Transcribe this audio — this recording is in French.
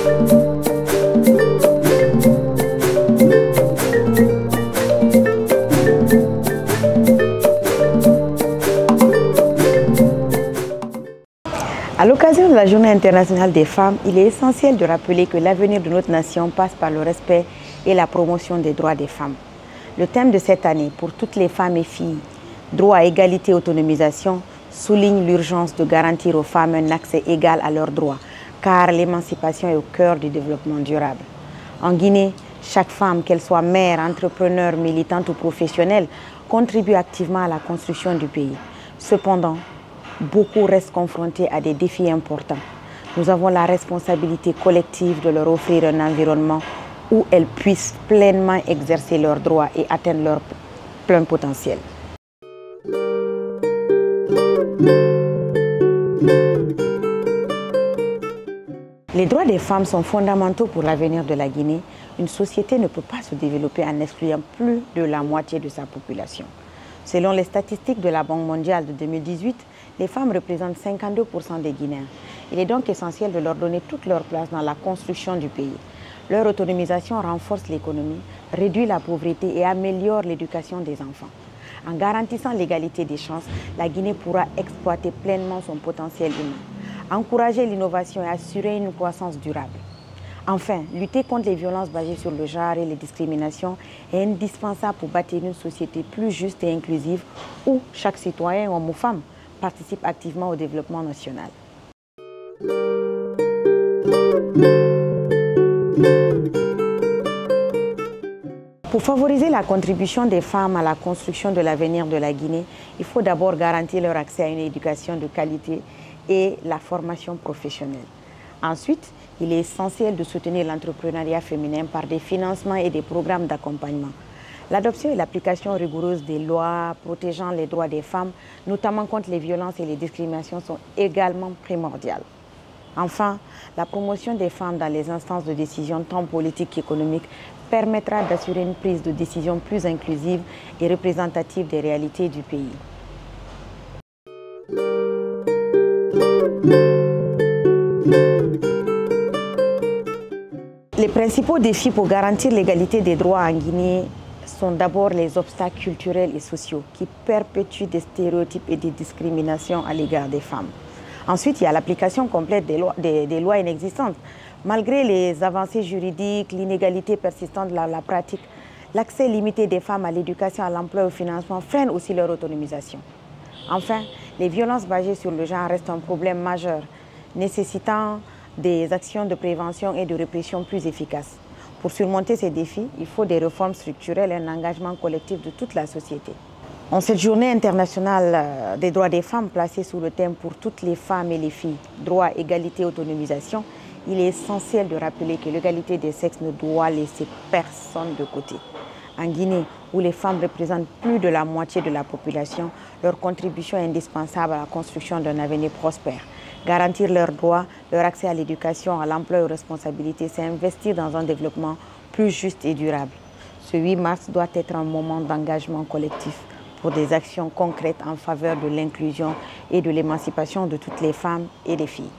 À l'occasion de la Journée internationale des femmes, il est essentiel de rappeler que l'avenir de notre nation passe par le respect et la promotion des droits des femmes. Le thème de cette année, pour toutes les femmes et filles, droit à égalité et autonomisation, souligne l'urgence de garantir aux femmes un accès égal à leurs droits, car l'émancipation est au cœur du développement durable. En Guinée, chaque femme, qu'elle soit mère, entrepreneur, militante ou professionnelle, contribue activement à la construction du pays. Cependant, beaucoup restent confrontés à des défis importants. Nous avons la responsabilité collective de leur offrir un environnement où elles puissent pleinement exercer leurs droits et atteindre leur plein potentiel. Les droits des femmes sont fondamentaux pour l'avenir de la Guinée. Une société ne peut pas se développer en excluant plus de la moitié de sa population. Selon les statistiques de la Banque mondiale de 2018, les femmes représentent 52% des Guinéens. Il est donc essentiel de leur donner toute leur place dans la construction du pays. Leur autonomisation renforce l'économie, réduit la pauvreté et améliore l'éducation des enfants. En garantissant l'égalité des chances, la Guinée pourra exploiter pleinement son potentiel humain, encourager l'innovation et assurer une croissance durable. Enfin, lutter contre les violences basées sur le genre et les discriminations est indispensable pour bâtir une société plus juste et inclusive où chaque citoyen, homme ou femme, participe activement au développement national. Pour favoriser la contribution des femmes à la construction de l'avenir de la Guinée, il faut d'abord garantir leur accès à une éducation de qualité et la formation professionnelle. Ensuite, il est essentiel de soutenir l'entrepreneuriat féminin par des financements et des programmes d'accompagnement. L'adoption et l'application rigoureuse des lois protégeant les droits des femmes, notamment contre les violences et les discriminations, sont également primordiales. Enfin, la promotion des femmes dans les instances de décision, tant politiques qu'économiques, permettra d'assurer une prise de décision plus inclusive et représentative des réalités du pays. Les principaux défis pour garantir l'égalité des droits en Guinée sont d'abord les obstacles culturels et sociaux qui perpétuent des stéréotypes et des discriminations à l'égard des femmes. Ensuite, il y a l'application complète des lois inexistantes. Malgré les avancées juridiques, l'inégalité persistante de la pratique, l'accès limité des femmes à l'éducation, à l'emploi et au financement freine aussi leur autonomisation. Enfin, les violences basées sur le genre restent un problème majeur, nécessitant des actions de prévention et de répression plus efficaces. Pour surmonter ces défis, il faut des réformes structurelles et un engagement collectif de toute la société. En cette journée internationale des droits des femmes placée sous le thème pour toutes les femmes et les filles, droit, égalité, autonomisation, il est essentiel de rappeler que l'égalité des sexes ne doit laisser personne de côté. En Guinée, où les femmes représentent plus de la moitié de la population, leur contribution est indispensable à la construction d'un avenir prospère. Garantir leurs droits, leur accès à l'éducation, à l'emploi et aux responsabilités, c'est investir dans un développement plus juste et durable. Ce 8 mars doit être un moment d'engagement collectif pour des actions concrètes en faveur de l'inclusion et de l'émancipation de toutes les femmes et les filles.